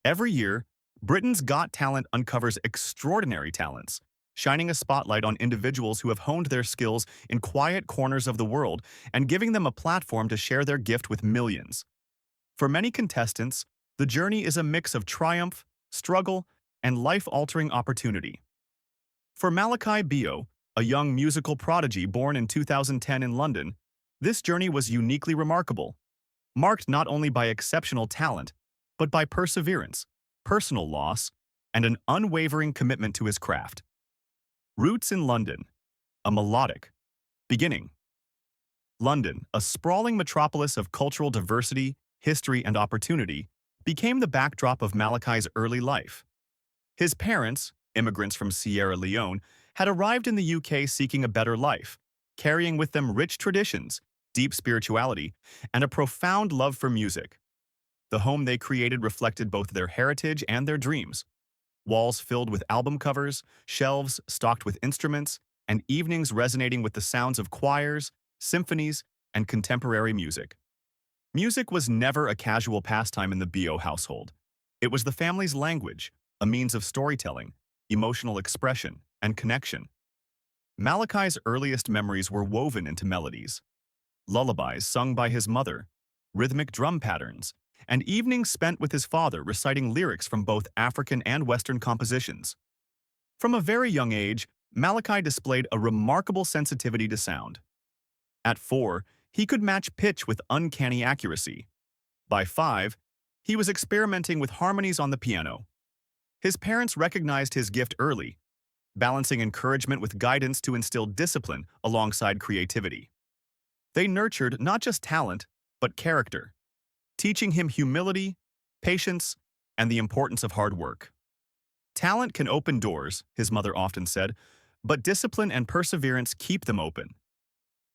Every year, Britain's Got Talent uncovers extraordinary talents, shining a spotlight on individuals who have honed their skills in quiet corners of the world and giving them a platform to share their gift with millions. For many contestants, the journey is a mix of triumph, struggle, and life-altering opportunity. For Malakai Bayoh, a young musical prodigy born in 2010 in London, this journey was uniquely remarkable, marked not only by exceptional talent, but by perseverance, personal loss, and an unwavering commitment to his craft. Roots in London, a melodic beginning. London, a sprawling metropolis of cultural diversity, history, and opportunity, became the backdrop of Malakai's early life. His parents, immigrants from Sierra Leone, had arrived in the UK seeking a better life, carrying with them rich traditions, deep spirituality, and a profound love for music. The home they created reflected both their heritage and their dreams. Walls filled with album covers, shelves stocked with instruments, and evenings resonating with the sounds of choirs, symphonies, and contemporary music. Music was never a casual pastime in the Bayoh household. It was the family's language, a means of storytelling, emotional expression, and connection. Malakai's earliest memories were woven into melodies. Lullabies sung by his mother, rhythmic drum patterns, and evenings spent with his father reciting lyrics from both African and Western compositions. From a very young age, Malakai displayed a remarkable sensitivity to sound. At 4, he could match pitch with uncanny accuracy. By 5, he was experimenting with harmonies on the piano. His parents recognized his gift early, balancing encouragement with guidance to instill discipline alongside creativity. They nurtured not just talent, but character, teaching him humility, patience, and the importance of hard work. Talent can open doors, his mother often said, but discipline and perseverance keep them open.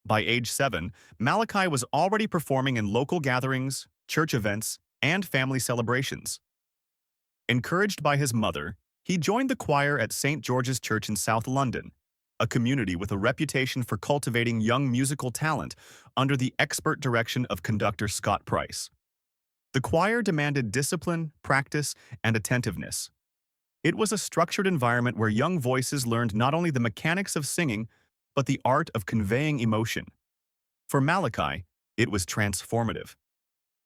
By age 7, Malakai was already performing in local gatherings, church events, and family celebrations. Encouraged by his mother, he joined the choir at St. George's Church in South London, a community with a reputation for cultivating young musical talent under the expert direction of conductor Scott Price. The choir demanded discipline, practice, and attentiveness. It was a structured environment where young voices learned not only the mechanics of singing, but the art of conveying emotion. For Malakai, it was transformative.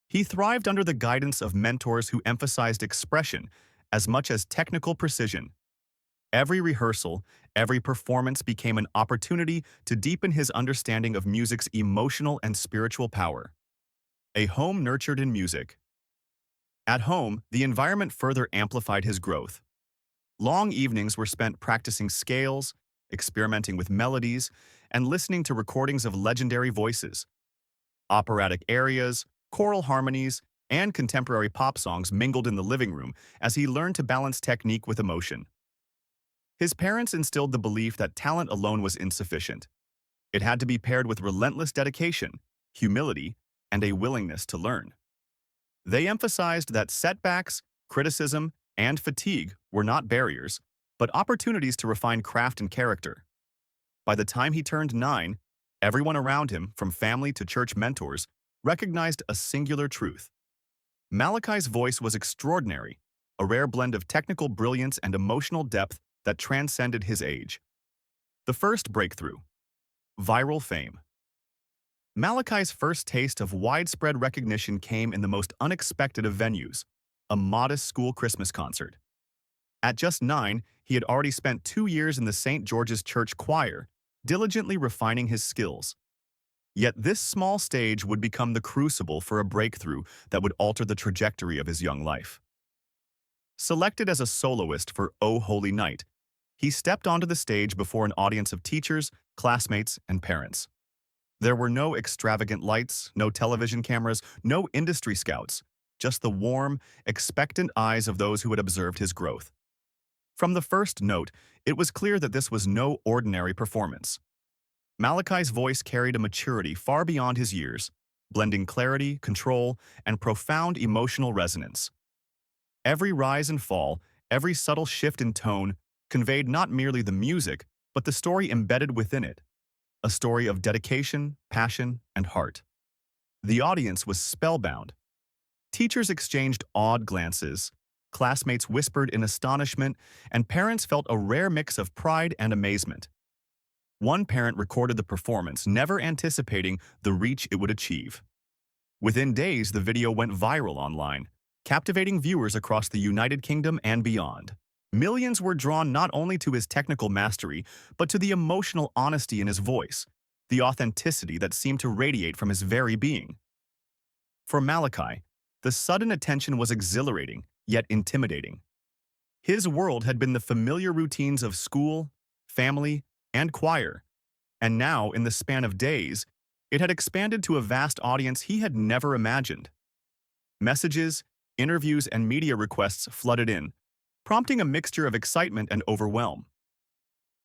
He thrived under the guidance of mentors who emphasized expression as much as technical precision. Every rehearsal, every performance became an opportunity to deepen his understanding of music's emotional and spiritual power. A home nurtured in music. At home, the environment further amplified his growth. Long evenings were spent practicing scales, experimenting with melodies, and listening to recordings of legendary voices. Operatic arias, choral harmonies, and contemporary pop songs mingled in the living room as he learned to balance technique with emotion. His parents instilled the belief that talent alone was insufficient. It had to be paired with relentless dedication, humility, and a willingness to learn. They emphasized that setbacks, criticism, and fatigue were not barriers, but opportunities to refine craft and character. By the time he turned 9, everyone around him, from family to church mentors, recognized a singular truth. Malakai's voice was extraordinary, a rare blend of technical brilliance and emotional depth that transcended his age. The first breakthrough. Viral fame. Malakai's first taste of widespread recognition came in the most unexpected of venues, a modest school Christmas concert. At just 9, he had already spent 2 years in the St. George's Church choir, diligently refining his skills. Yet this small stage would become the crucible for a breakthrough that would alter the trajectory of his young life. Selected as a soloist for O Holy Night, he stepped onto the stage before an audience of teachers, classmates, and parents. There were no extravagant lights, no television cameras, no industry scouts, just the warm, expectant eyes of those who had observed his growth. From the first note, it was clear that this was no ordinary performance. Malakai's voice carried a maturity far beyond his years, blending clarity, control, and profound emotional resonance. Every rise and fall, every subtle shift in tone, conveyed not merely the music, but the story embedded within it, a story of dedication, passion, and heart. The audience was spellbound. Teachers exchanged awed glances, classmates whispered in astonishment, and parents felt a rare mix of pride and amazement. One parent recorded the performance, never anticipating the reach it would achieve. Within days, the video went viral online, captivating viewers across the United Kingdom and beyond. Millions were drawn not only to his technical mastery, but to the emotional honesty in his voice, the authenticity that seemed to radiate from his very being. For Malakai, the sudden attention was exhilarating, yet intimidating. His world had been the familiar routines of school, family, and choir, and now, in the span of days, it had expanded to a vast audience he had never imagined. Messages, interviews, and media requests flooded in, prompting a mixture of excitement and overwhelm.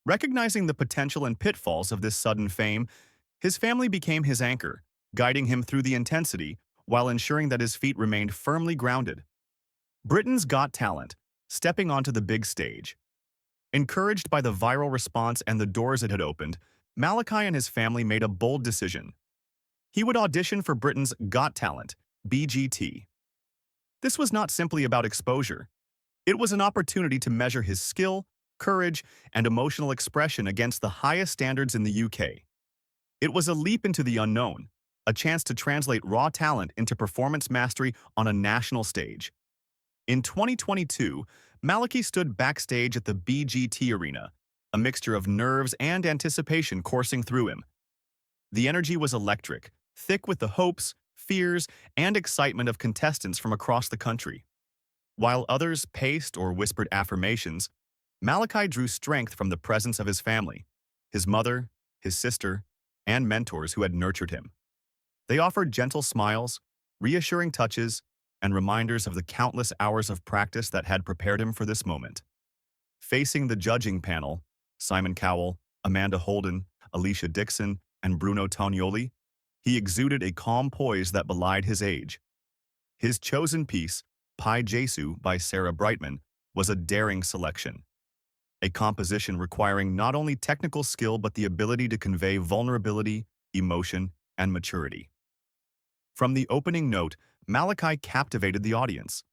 Recognizing the potential and pitfalls of this sudden fame, his family became his anchor, guiding him through the intensity while ensuring that his feet remained firmly grounded. Britain's Got Talent, stepping onto the big stage. Encouraged by the viral response and the doors it had opened, Malakai and his family made a bold decision. He would audition for Britain's Got Talent, BGT. This was not simply about exposure. It was an opportunity to measure his skill, courage, and emotional expression against the highest standards in the UK. It was a leap into the unknown, a chance to translate raw talent into performance mastery on a national stage. In 2022, Malakai stood backstage at the BGT Arena, a mixture of nerves and anticipation coursing through him. The energy was electric, thick with the hopes, fears, and excitement of contestants from across the country. While others paced or whispered affirmations, Malakai drew strength from the presence of his family, his mother, his sister, and mentors who had nurtured him. They offered gentle smiles, reassuring touches, and reminders of the countless hours of practice that had prepared him for this moment. Facing the judging panel, Simon Cowell, Amanda Holden, Alicia Dixon, and Bruno Tonioli, he exuded a calm poise that belied his age. His chosen piece, Pi Jesu by Sarah Brightman, was a daring selection. A composition requiring not only technical skill but the ability to convey vulnerability, emotion, and maturity. From the opening note, Malakai captivated the audience.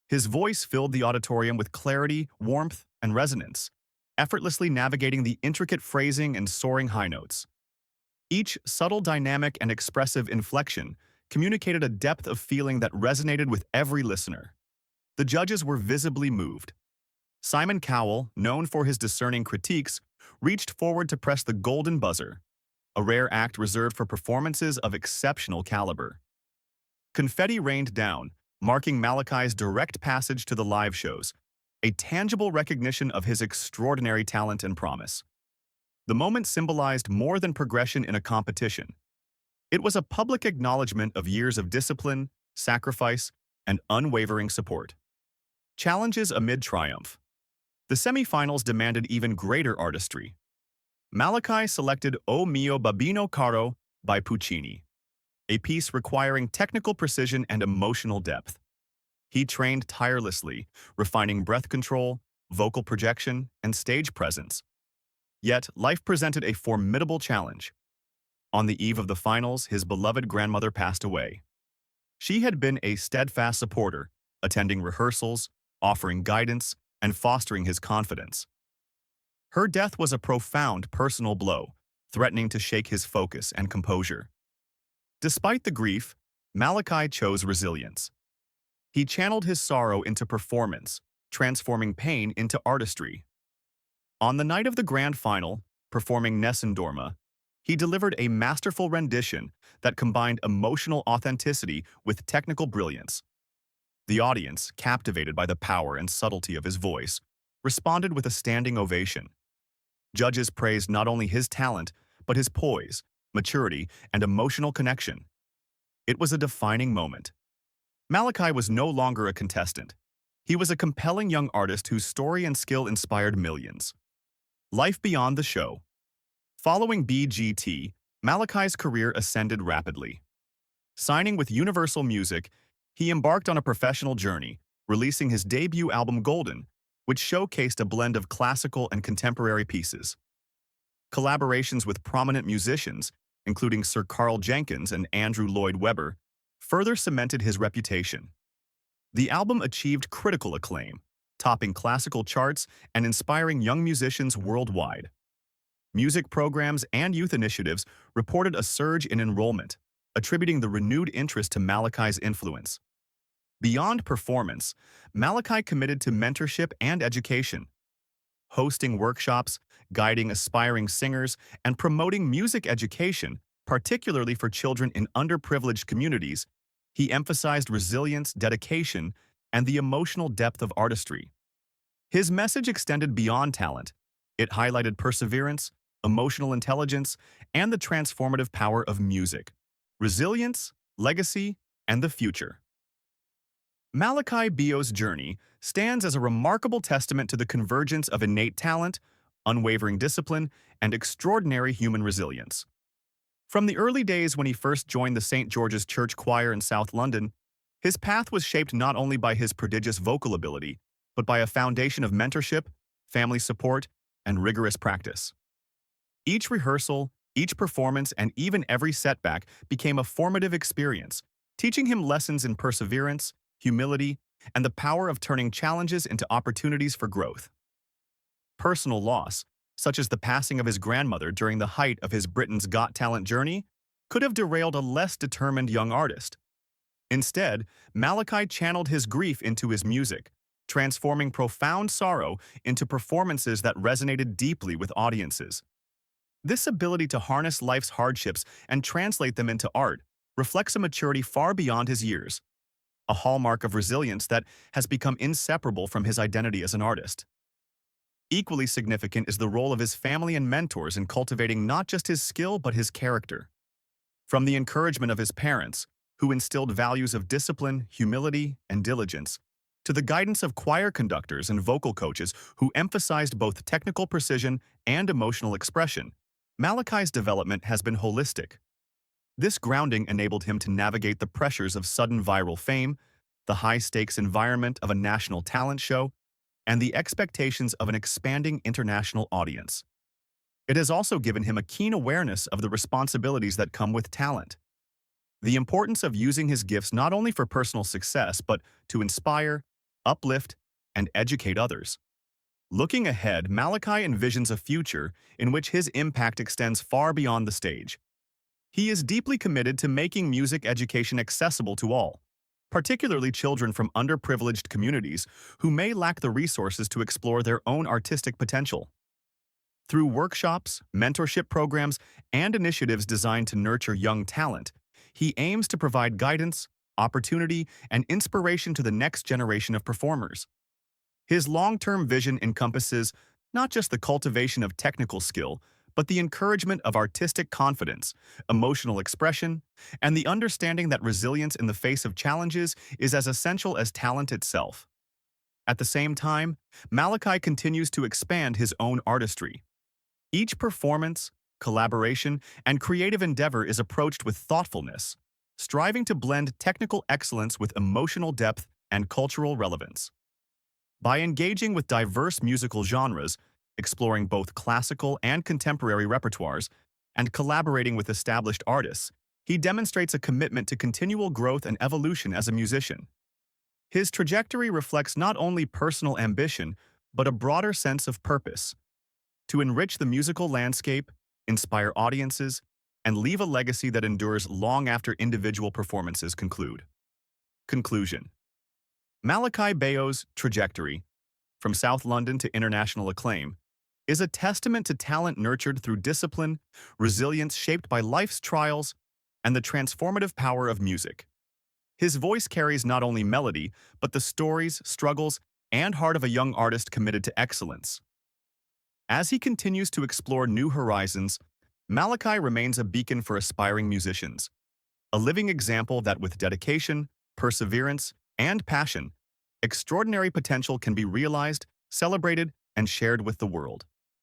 His voice filled the auditorium with clarity, warmth, and resonance, effortlessly navigating the intricate phrasing and soaring high notes. Each subtle dynamic and expressive inflection communicated a depth of feeling that resonated with every listener. The judges were visibly moved. Simon Cowell, known for his discerning critiques, reached forward to press the golden buzzer, a rare act reserved for performances of exceptional caliber. Confetti rained down, marking Malakai's direct passage to the live shows, a tangible recognition of his extraordinary talent and promise. The moment symbolized more than progression in a competition. It was a public acknowledgement of years of discipline, sacrifice, and unwavering support. Challenges amid triumph. The semifinals demanded even greater artistry. Malakai selected O Mio Babino Caro by Puccini, a piece requiring technical precision and emotional depth. He trained tirelessly, refining breath control, vocal projection, and stage presence. Yet, life presented a formidable challenge. On the eve of the finals, his beloved grandmother passed away. She had been a steadfast supporter, attending rehearsals, offering guidance, and fostering his confidence. Her death was a profound personal blow, threatening to shake his focus and composure. Despite the grief, Malakai chose resilience. He channeled his sorrow into performance, transforming pain into artistry. On the night of the grand final, performing Nessun Dorma, he delivered a masterful rendition that combined emotional authenticity with technical brilliance. The audience, captivated by the power and subtlety of his voice, responded with a standing ovation. Judges praised not only his talent, but his poise, maturity, and emotional connection. It was a defining moment. Malakai was no longer a contestant. He was a compelling young artist whose story and skill inspired millions. Life beyond the show. Following BGT, Malakai's career ascended rapidly. Signing with Universal Music, he embarked on a professional journey, releasing his debut album Golden, which showcased a blend of classical and contemporary pieces. Collaborations with prominent musicians, including Sir Carl Jenkins and Andrew Lloyd Webber, further cemented his reputation. The album achieved critical acclaim, topping classical charts and inspiring young musicians worldwide. Music programs and youth initiatives reported a surge in enrollment, attributing the renewed interest to Malakai's influence. Beyond performance, Malakai committed to mentorship and education, hosting workshops, guiding aspiring singers, and promoting music education, particularly for children in underprivileged communities. He emphasized resilience, dedication, and the emotional depth of artistry. His message extended beyond talent. It highlighted perseverance, emotional intelligence, and the transformative power of music, resilience, legacy, and the future. Malakai Bayoh's journey stands as a remarkable testament to the convergence of innate talent, unwavering discipline, and extraordinary human resilience. From the early days when he first joined the St. George's Church Choir in South London, his path was shaped not only by his prodigious vocal ability, but by a foundation of mentorship, family support, and rigorous practice. Each rehearsal, each performance, and even every setback became a formative experience, teaching him lessons in perseverance, humility, and the power of turning challenges into opportunities for growth. Personal loss, such as the passing of his grandmother during the height of his Britain's Got Talent journey, could have derailed a less determined young artist. Instead, Malakai channeled his grief into his music, transforming profound sorrow into performances that resonated deeply with audiences. This ability to harness life's hardships and translate them into art reflects a maturity far beyond his years, a hallmark of resilience that has become inseparable from his identity as an artist. Equally significant is the role of his family and mentors in cultivating not just his skill but his character. From the encouragement of his parents, who instilled values of discipline, humility, and diligence, to the guidance of choir conductors and vocal coaches who emphasized both technical precision and emotional expression, Malakai's development has been holistic. This grounding enabled him to navigate the pressures of sudden viral fame, the high-stakes environment of a national talent show, and the expectations of an expanding international audience. It has also given him a keen awareness of the responsibilities that come with talent. The importance of using his gifts not only for personal success, but to inspire, uplift, and educate others. Looking ahead, Malakai envisions a future in which his impact extends far beyond the stage. He is deeply committed to making music education accessible to all, particularly children from underprivileged communities who may lack the resources to explore their own artistic potential. Through workshops, mentorship programs, and initiatives designed to nurture young talent, he aims to provide guidance, opportunity, and inspiration to the next generation of performers. His long-term vision encompasses not just the cultivation of technical skill, but the encouragement of artistic confidence, emotional expression, and the understanding that resilience in the face of challenges is as essential as talent itself. At the same time, Malakai continues to expand his own artistry. Each performance, collaboration, and creative endeavor is approached with thoughtfulness, striving to blend technical excellence with emotional depth and cultural relevance. By engaging with diverse musical genres, exploring both classical and contemporary repertoires, and collaborating with established artists, he demonstrates a commitment to continual growth and evolution as a musician. His trajectory reflects not only personal ambition, but a broader sense of purpose: to enrich the musical landscape, inspire audiences, and leave a legacy that endures long after individual performances conclude. Conclusion: Malakai Bayoh's trajectory, from South London to international acclaim, is a testament to talent nurtured through discipline, resilience shaped by life's trials, and the transformative power of music. His voice carries not only melody, but the stories, struggles, and heart of a young artist committed to excellence. As he continues to explore new horizons, Malakai remains a beacon for aspiring musicians, a living example that with dedication, perseverance, and passion, extraordinary potential can be realized, celebrated, and shared with the world.